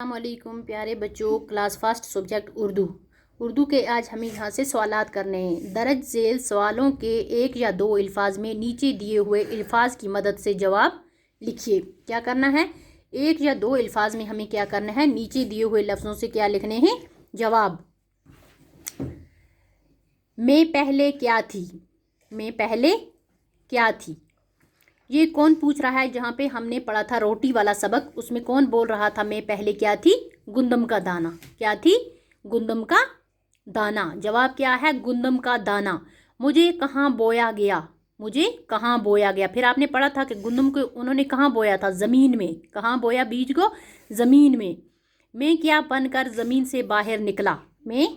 अस्सलामुअलैकुम प्यारे बच्चों, क्लास फर्स्ट सब्जेक्ट उर्दू के आज हम यहाँ से सवालात करने हैं। दर्ज झेल सवालों के एक या दो अल्फाज में नीचे दिए हुए अल्फाज की मदद से जवाब लिखिए। क्या करना है? एक या दो अल्फाज में हमें क्या करना है? नीचे दिए हुए लफ्ज़ों से क्या लिखने हैं? जवाब। मैं पहले क्या थी? मैं पहले क्या थी? ये कौन पूछ रहा है? जहाँ पे हमने पढ़ा था रोटी वाला सबक, उसमें कौन बोल रहा था मैं पहले क्या थी? गुंदम का दाना। क्या थी? गुंदम का दाना। जवाब क्या है? गुंदम का दाना। मुझे कहाँ बोया गया? मुझे कहाँ बोया गया? फिर आपने पढ़ा था कि गुंदम को उन्होंने कहाँ बोया था? ज़मीन में। कहाँ बोया बीज को? ज़मीन में। मैं क्या बनकर ज़मीन से बाहर निकला? मैं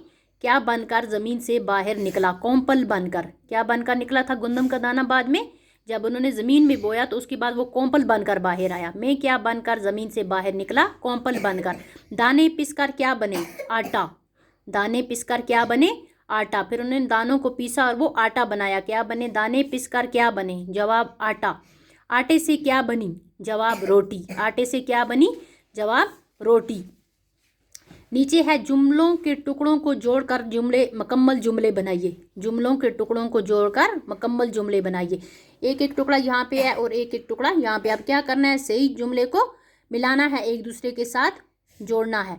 क्या बनकर ज़मीन से बाहर निकला? कोम्पल बनकर। क्या बनकर निकला था गुंदम का दाना? बाद में जब उन्होंने ज़मीन में बोया तो उसके बाद वो कोम्पल बनकर बाहर आया। मैं क्या बनकर ज़मीन से बाहर निकला? कोम्पल बनकर। दाने पिसकर क्या बने? आटा। दाने पिसकर क्या बने? आटा। फिर उन्होंने दानों को पीसा और वो आटा बनाया। क्या बने? दाने पिसकर क्या बने? जवाब आटा। आटे से क्या बनी? जवाब रोटी। आटे से क्या बनी? जवाब रोटी। नीचे है जुमलों के टुकड़ों को जोड़कर मुकम्मल जुमले बनाइए। जुमलों के टुकड़ों को जोड़कर मुकम्मल जुमले बनाइए। एक एक टुकड़ा यहाँ पे है और एक एक टुकड़ा यहाँ पे। अब क्या करना है? सही जुमले को मिलाना है, एक दूसरे के साथ जोड़ना है।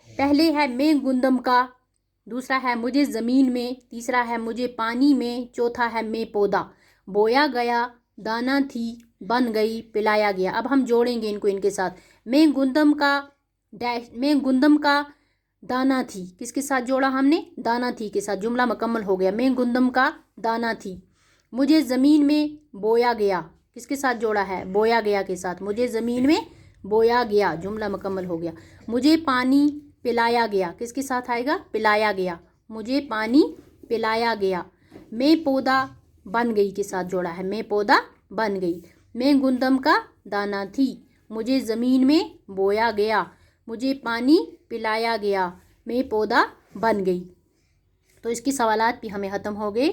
पहले है मैं गुंदम का, दूसरा है मुझे ज़मीन में, तीसरा है मुझे पानी में, चौथा है मैं पौधा। बोया गया, दाना थी, बन गई, पिलाया गया। अब हम जोड़ेंगे इनको इनके साथ। मैं गुंदम का डैश, मैं गुंदम का दाना थी। किसके साथ जोड़ा हमने? दाना थी के साथ। जुमला मुकम्मल हो गया। मैं गुंदम का दाना थी। मुझे ज़मीन में बोया गया। किसके साथ जोड़ा है? बोया गया के साथ। मुझे ज़मीन में बोया गया। जुमला मुकम्मल हो गया। मुझे पानी पिलाया गया। किसके साथ आएगा? पिलाया गया। मुझे पानी पिलाया गया। मैं पौधा बन गई के साथ जोड़ा है। मैं पौधा बन गई। मैं गुंदम का दाना थी। मुझे ज़मीन में बोया गया। मुझे पानी पिलाया गया। मैं पौधा बन गई। तो इसकी सवालात भी हमें ख़त्म हो गए।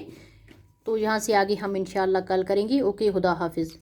तो यहाँ से आगे हम इंशाअल्लाह कल करेंगे। ओके, खुदा हाफिज़।